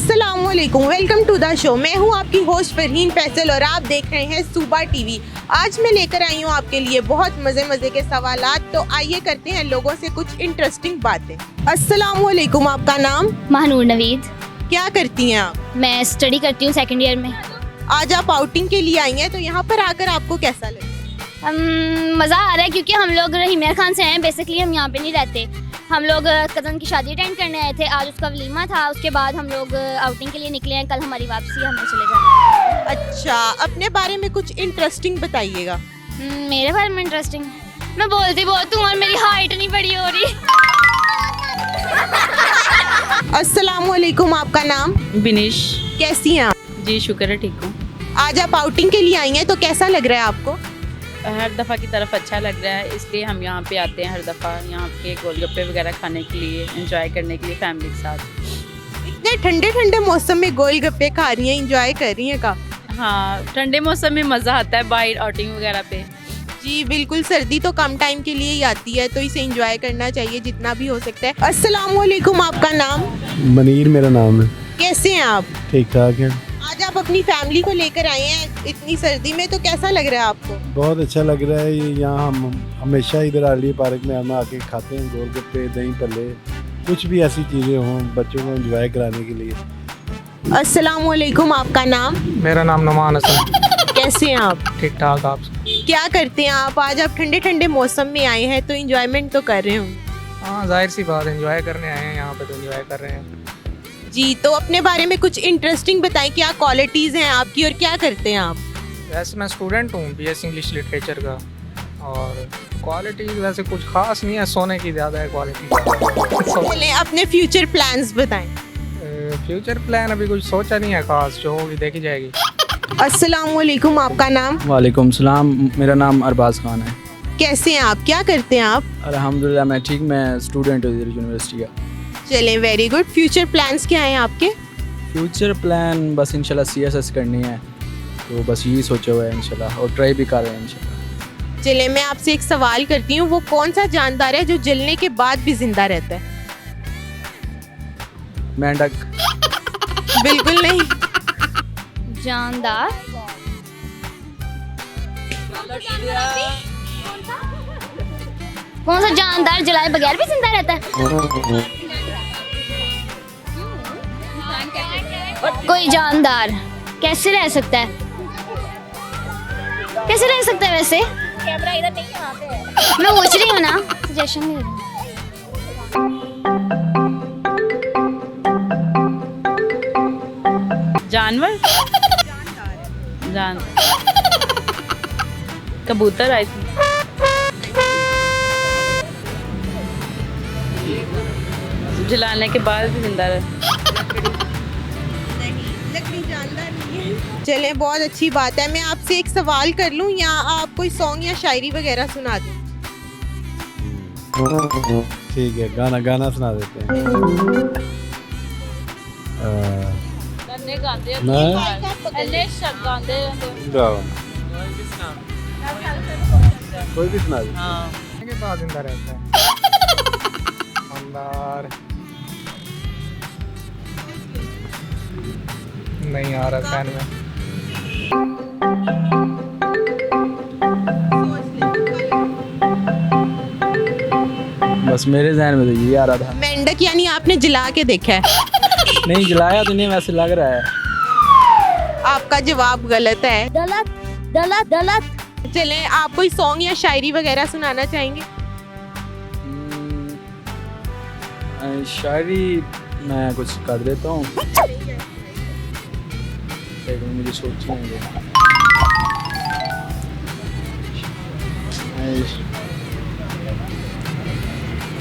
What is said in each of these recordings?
अस्सलामुअलैकुम, welcome to the show. मैं हूं आपकी होस्ट फरहीन फैसल और आप देख रहे हैं सूबा टीवी। आज मैं लेकर आई हूं आपके लिए बहुत मज़े के सवालात। तो आइए करते हैं लोगों से कुछ इंटरेस्टिंग बातें। अस्सलामुअलैकुम, आपका नाम? महानूर नवीद। क्या करती हैं आप? मैं स्टडी करती हूँ, सेकंड ईयर में। आज आप आउटिंग के लिए आई हैं, तो यहाँ पर आकर आपको कैसा लगा? मज़ा आ रहा है क्योंकि हम लोग रहीमिया खान से हैं। बेसिकली हम यहाँ पे नहीं रहते, हम लोग कज़न की शादी अटेंड करने आए थे। आज उसका वलीमा था, उसके बाद हम लोग आउटिंग के लिए निकले हैं। कल हमारी वापसी, हमें चले जाना। अच्छा, अपने बारे में कुछ इंटरेस्टिंग बताइएगा। मेरे बारे में इंटरेस्टिंग, मैं बोलती बहुत हूँ और मेरी हाइट नहीं बड़ी हो रही। अस्सलामुअलैकुम, आपका नाम? बिनिश। कैसी हैं आप? जी शुक्र है, ठीक हूँ। आज आप आउटिंग के लिए आई हैं, तो कैसा लग रहा है आपको? हर दफ़ा की तरफ अच्छा लग रहा है, इसलिए हम यहाँ पे आते हैं हर दफ़ा, यहाँ के गोलगप्पे वगैरह खाने के लिए, एंजॉय करने के लिए फैमिली के साथ। इतने ठंडे ठंडे मौसम में गोलगप्पे खा रही हैं, एंजॉय कर रही हैं का? हाँ, ठंडे मौसम में मज़ा आता है बाहर आउटिंग वगैरह पे। जी बिल्कुल, सर्दी तो कम टाइम के लिए ही आती है, तो इसे एंजॉय करना चाहिए जितना भी हो सकता है। अस्सलामुअलैकुम, आपका नाम? मनीर मेरा नाम है। कैसे हैं आप? ठीक ठाक है। आज आप अपनी फैमिली को लेकर आए हैं इतनी सर्दी में, तो कैसा लग रहा है आपको? बहुत अच्छा लग रहा है। ये यहाँ हम हमेशा इधर आली पार्क में हम आके खाते हैं गोलगप्पे, दही भल्ले, कुछ भी ऐसी चीज़ें हों बच्चों को एंजॉय कराने के लिए। अस्सलामुअलैकुम, आपका नाम? मेरा नाम नुमान हसन। कैसे हैं आप? ठीक ठाक। आप क्या करते हैं आप? आज आप ठंडे ठंडे मौसम में आए हैं, तो इंजॉयमेंट तो कर रहे होंगे। हाँ, जाहिर सी बात, एंजॉय करने आए हैं यहाँ पे, तो एंजॉय कर रहे हैं। जी, तो अपने बारे में कुछ इंटरेस्टिंग बताएं, क्या क्वालिटीज़ हैं आपकी और क्या करते हैं आप? वैसे मैं स्टूडेंट हूँ बीएससी इंग्लिश लिटरेचर का, और क्वालिटी वैसे कुछ खास नहीं है, सोने की ज़्यादा है क्वालिटी। चलें, अपने फ्यूचर प्लान्स बताएं। फ्यूचर प्लान अभी कुछ सोचा नहीं है खास, जो होगी देखी जाएगी। अस्सलामुअलैकुम, आपका नाम? वालेकुम सलाम, मेरा नाम अरबाज खान है। कैसे हैं आप? क्या करते हैं आप? अल्हम्दुलिल्लाह मैं ठीक, मैं स्टूडेंट हूँ इधर यूनिवर्सिटी का। चलें, वेरी गुड। फ्यूचर प्लान्स क्या हैं आपके? फ्यूचर प्लान बस इंशाल्लाह सीएसएस करनी है, तो बस यही सोचा हुआ है इंशाल्लाह, और ट्राई भी कर रहे हैं इंशाल्लाह। चलें, मैं आपसे एक सवाल करती हूँ, वो कौन सा जानदार है जो जलने के बाद भी जिंदा रहता है? मेंढक। बिल्कुल नहीं। जानदार? कौन सा जानदार जलाए बगैर भी जिंदा रहता है? कोई जानदार कैसे रह सकता है? कैसे रह सकता है वैसे? कैमरा इधर नहीं है, वहाँ पे है। मैं पूछ रही हूँ ना, सजेशन दे रही हूँ। जानवर? जान कबूतर आई थी। जलाने के बाद भी जिंदा रहे। चलें, बहुत अच्छी बात है। मैं आपसे एक सवाल कर लूँ या आप कोई सॉन्ग या शायरी वगैरह सुना दें? ठीक है, गाना सुना देते हैं। कोई भी सुना दे। के बाद जिंदा रहता है मंदार, नहीं आ रहा ध्यान में। बस मेरे जहन में तो यही आ रहा था। मेंढक यानी आपने जला के देखा है? नहीं जलाया तो नहीं, वैसे लग रहा है। आपका जवाब गलत है। गलत गलत गलत। चलें, आप कोई सॉन्ग या शायरी वगैरह सुनाना चाहेंगे? शायरी मैं कुछ कर देता हूँ, मुझे सोचेंगे।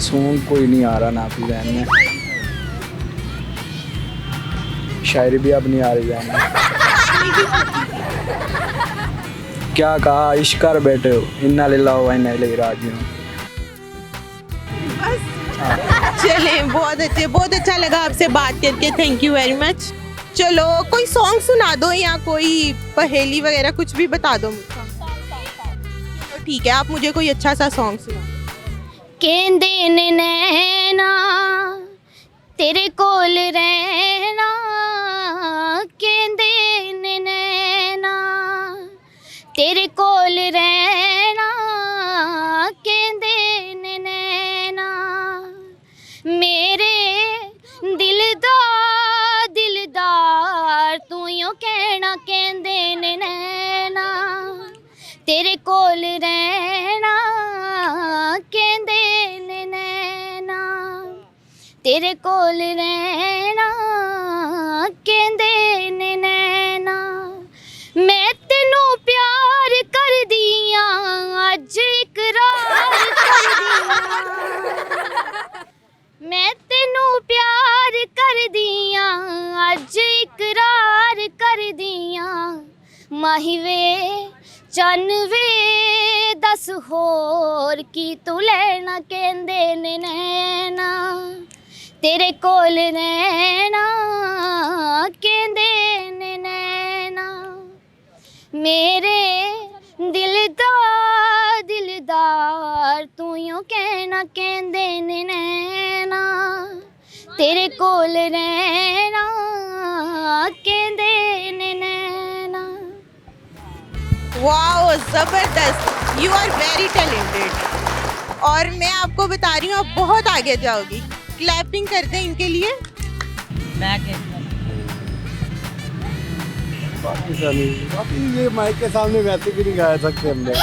सॉन्ग कोई नहीं आ रहा ना आपके ज़हन में, शायरी भी अब नहीं आ रही ज़हन में। क्या कहा, इश्क कर बैठे हो, इन्ना लिल्लाहि व इन्ना इलैहि राजिऊन। चलें, बहुत अच्छा लगा आपसे बात करके, थैंक यू वेरी मच। चलो, कोई सॉन्ग सुना दो या कोई पहेली वगैरह कुछ भी बता दो मुझे। तो ठीक है, आप मुझे कोई अच्छा सा सॉन्ग सुना। कहंदे ने नैना तेरे कोल रहना रहना कहंदे ने नैना, तेरे कोल रहना कहंदे ने नैना। मैं तेनू प्यार कर दिया अज इकरार कर दिया, मैं तेनू प्यार कर दिया अज इकरार कर दिया। माही वे चन वे दस होर की तू लैना कहंदे ने नैना, तेरे कोल रहना कहंदे ने नैना। मेरे दिलदार तू यूं कहना कहंदे ने नैना, तेरे कोल रहना कहंदे ने नैना। वाओ, जबरदस्त, यू आर वेरी टैलेंटेड। और मैं आपको बता रही हूँ आप बहुत आगे जाओगी। क्लैपिंग कर दें इनके लिए। पाकिस्तानी ये माइक के सामने वैसे भी नहीं गा सकते हम लोग।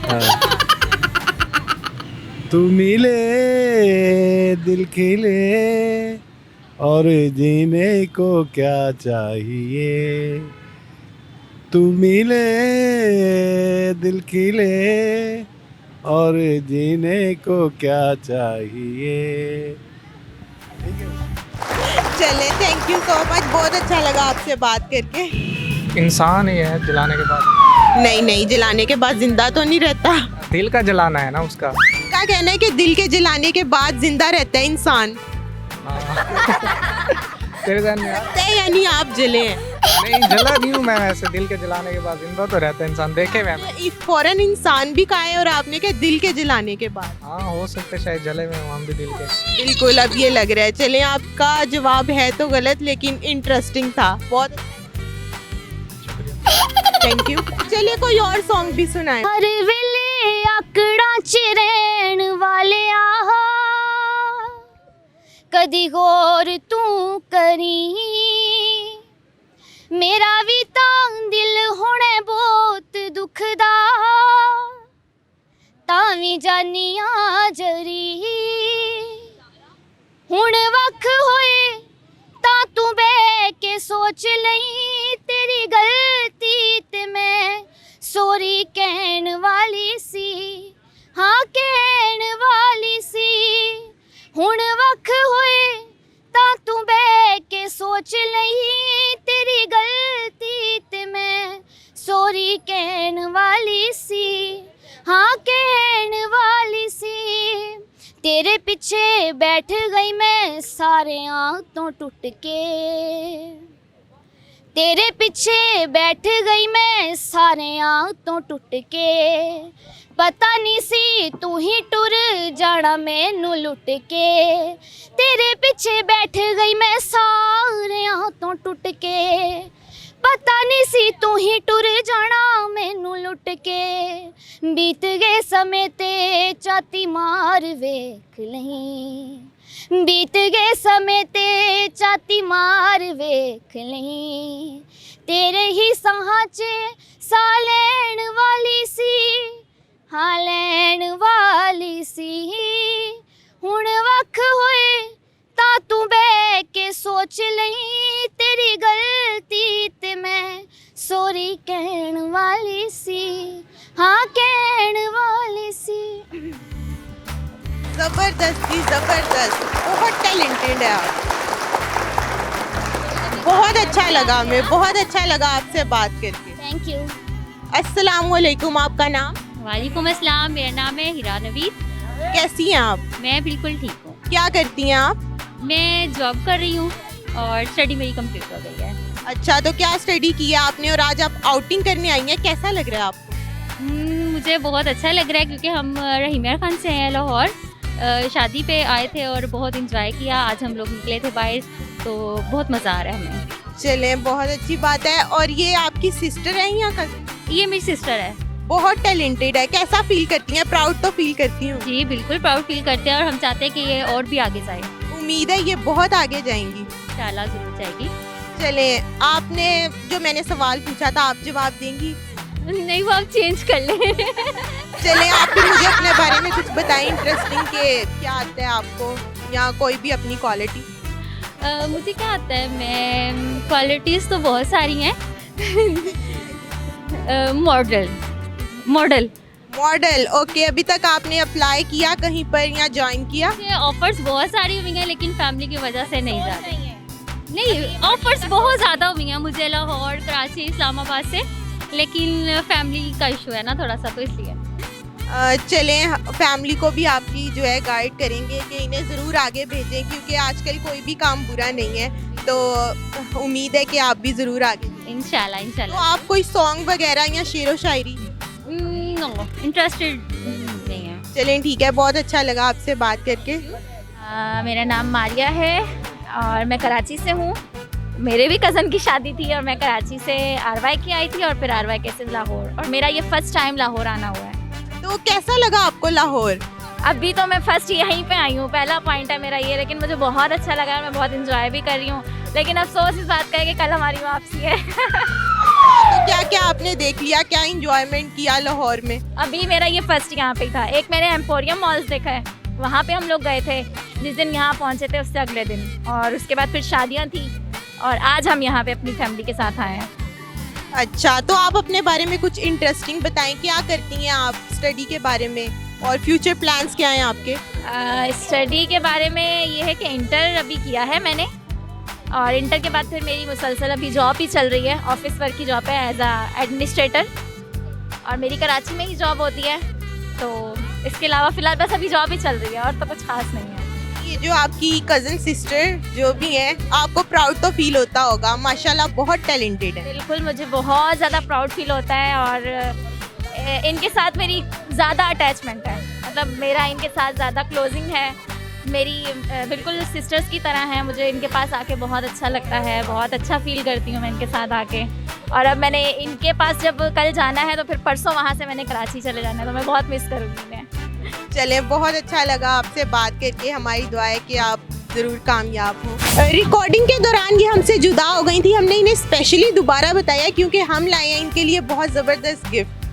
हाँ। तू मिले दिल खिले और जीने को क्या चाहिए, तू मिले दिल खिले और जीने को क्या चाहिए। चले, थैंक यू सो मच, बहुत अच्छा लगा आपसे बात करके। इंसान ही है जलाने के बाद, नहीं नहीं, जलाने के बाद जिंदा तो नहीं रहता। दिल का जलाना है ना उसका। क्या कहना है कि दिल के जलाने के बाद जिंदा रहता है इंसान? तेरे ध्यान में रहता है यानी आप जले हैं? नहीं, जला नहीं हूँ मैं, वैसे दिल के जलाने के बाद जिंदा तो रहता है इंसान, देखे मैंने। फौरन इंसान भी कहा है और आपने क्या दिल के जलाने के बाद? हाँ, हो सकता है शायद जले हुए हों हम भी दिल के। बिल्कुल, अब ये लग रहा है। चले, आपका जवाब है तो गलत लेकिन इंटरेस्टिंग था, बहुत थैंक यू। चलिए कोई और सॉन्ग भी सुनाए। हर वेले आकड़ा च रहन वाले आहा, कदी गौर तू करी, मेरा भी तां दिल होने बहुत दुखदा, तावी जानिया जरी। हुण वख होए तां तू बह के सोच लई, तेरी गलती ते मैं सॉरी कहन वाली सी, हाँ कहन वाली सी। हुण वख होए तां तू बह के सोच लई, तेरी गलती ते मैं सॉरी कहन वाली सी, हाँ कहन वाली सी। तेरे पीछे बैठ गई मैं सारे तो टूट के, तेरे पीछे बैठ गई मैं सारे तो टूट के। पता नहीं सी तू ही टुर जाना मैनू लुट के, तेरे पीछे बैठ गई मैं सारे तो टूट के। पता नहीं सी तू ही टुर जाना मैनू लुट के। बीत गए समय ते चाती मार वेख लहीं, बीत गए समय ते चाती मार वेख लहीं। तेरे ही साहां च साह लैण वाली सी, हाँ लैण वाली सी। हुण वख होए तां तू बह के सोच लई, तेरी गलती ते मैं सॉरी कहण वाली सी, हाँ कहण वाली सी। जबरदस्त जी, जबरदस्त, बहुत टैलेंटेड है आप। बहुत अच्छा लगा, हमें बहुत अच्छा लगा आपसे बात करके। Thank you. अस्सलाम वालेकुम, आपका नाम? वालेकुम अस्सलाम, मेरा नाम है हिरा नवीद। कैसी हैं आप? मैं बिल्कुल ठीक हूँ। क्या करती हैं आप? मैं जॉब कर रही हूँ और स्टडी मेरी कंप्लीट हो गई है। अच्छा, तो क्या स्टडी किया आपने और आज आप आउटिंग करने आई हैं, कैसा लग रहा है आपको? मुझे बहुत अच्छा लग रहा है क्योंकि हम रहीमिया खान से हैं लाहौर, शादी पे आए थे और बहुत इंजॉय किया। आज हम लोग निकले थे बाहर, तो बहुत मज़ा आ रहा है हमें। चलें, बहुत अच्छी बात है। और ये आपकी सिस्टर है या कज़न? ये मेरी सिस्टर है। बहुत टैलेंटेड है, कैसा फील करती हैं? प्राउड तो फील करती हूँ। जी बिल्कुल प्राउड फील करते हैं और हम चाहते हैं कि ये और भी आगे जाए। उम्मीद है ये बहुत आगे जाएंगी, इंशाल्लाह ज़रूर जाएगी। चलें, आपने जो मैंने सवाल पूछा था आप जवाब देंगी? नहीं वो आप चेंज कर लें। चले आप भी मुझे अपने बारे में कुछ बताएं इंटरेस्टिंग के क्या आता है आपको या कोई भी अपनी क्वालिटी। मुझे क्या आता है, मैं क्वालिटीज़ तो बहुत सारी हैं। Model model, okay. अभी तक आपने अप्लाई किया कहीं पर या ज्वाइन किया? ऑफर्स बहुत सारी हुई हैं लेकिन फैमिली की वजह से नहीं जा रही। नहीं, ऑफर्स बहुत ज़्यादा हुई हैं मुझे लाहौर, कराची, इस्लामाबाद से, लेकिन फैमिली का इशू है ना थोड़ा सा, तो इसलिए। चलें फैमिली को भी आपकी जो है गाइड करेंगे कि इन्हें ज़रूर आगे भेजें, क्योंकि आजकल कोई भी काम बुरा नहीं है, तो उम्मीद है कि आप भी ज़रूर आगे। इंशाल्लाह तो इंशाल्लाह। आप कोई सॉन्ग वगैरह या शेरो शायरी? नो, इंटरेस्टेड नहीं है। चलें ठीक है, बहुत अच्छा लगा आपसे बात करके। मेरा नाम मारिया है और मैं कराची से हूँ। मेरे भी कज़न की शादी थी और मैं कराची से आरवाई की आई थी और फिर आरवाई के से लाहौर, और मेरा ये फर्स्ट टाइम लाहौर आना हुआ है। तो कैसा लगा आपको लाहौर? अभी तो मैं फर्स्ट यहीं पे आई हूँ, पहला पॉइंट है मेरा ये, लेकिन मुझे बहुत अच्छा लगा और मैं बहुत इंजॉय भी कर रही हूँ। लेकिन अफसोस इस बात का है कि कल हमारी वापसी है। तो क्या क्या आपने देख लिया, क्या इंजॉयमेंट किया लाहौर में? अभी मेरा ये फर्स्ट यहाँ पे था। एक मैंने एम्पोरियम मॉल्स देखा है, वहाँ पे हम लोग गए थे जिस दिन यहाँ पहुँचे थे उससे अगले दिन, और उसके बाद फिर शादियाँ थी और आज हम यहाँ पे अपनी फैमिली के साथ आए हैं। अच्छा, तो आप अपने बारे में कुछ इंटरेस्टिंग बताएं, क्या करती हैं आप स्टडी के बारे में और फ्यूचर प्लान्स क्या हैं आपके? स्टडी के बारे में ये है कि इंटर अभी किया है मैंने, और इंटर के बाद फिर मेरी मुसलसल अभी जॉब ही चल रही है, ऑफिस वर्क की जॉब है एज अ एडमिनिस्ट्रेटर, और मेरी कराची में ही जॉब होती है। तो इसके अलावा फ़िलहाल बस अभी जॉब ही चल रही है और तो कुछ खास नहीं है। ये जो आपकी कज़न सिस्टर जो भी है, आपको प्राउड तो फील होता होगा, माशाल्लाह बहुत टैलेंटेड है। बिल्कुल, मुझे बहुत ज़्यादा प्राउड फील होता है और इनके साथ मेरी ज़्यादा अटैचमेंट है, मतलब मेरा इनके साथ ज़्यादा क्लोजिंग है, मेरी बिल्कुल सिस्टर्स की तरह हैं। मुझे इनके पास आके बहुत अच्छा लगता है, बहुत अच्छा फील करती हूँ मैं इनके साथ आके। और अब मैंने इनके पास जब कल जाना है तो फिर परसों वहाँ से मैंने कराची चले जाना है, तो मैं बहुत मिस करूँगी इन्हें। चले, बहुत अच्छा लगा आपसे बात करके, हमारी दुआ है कि आप ज़रूर कामयाब हो। रिकॉर्डिंग के दौरान ये हमसे जुदा हो गई थी, हमने इन्हें स्पेशली दोबारा बताया क्योंकि हम लाए हैं इनके लिए बहुत ज़बरदस्त गिफ्ट।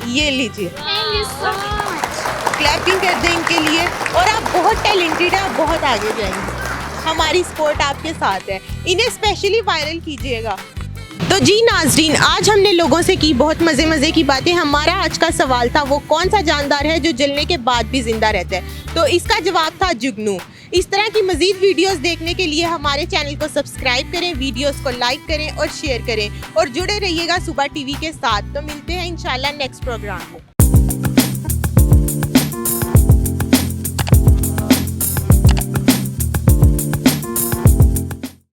ये लीजिए, क्लैपिंग कर दें इनके लिए। और आप बहुत टैलेंटेड हैं, आप बहुत आगे जाएंगे, हमारी सपोर्ट आपके साथ है, इन्हें स्पेशली वायरल कीजिएगा। तो जी नाजरीन, आज हमने लोगों से की बहुत मज़े की बातें। हमारा आज का सवाल था वो कौन सा जानदार है जो जलने के बाद भी जिंदा रहता है, तो इसका जवाब था जुगनू। इस तरह की मज़ीद वीडियोस देखने के लिए हमारे चैनल को सब्सक्राइब करें, वीडियोस को लाइक करें और शेयर करें, और जुड़े रहिएगा सुबह टीवी के साथ। तो मिलते हैं इंशाल्लाह नेक्स्ट प्रोग्राम में।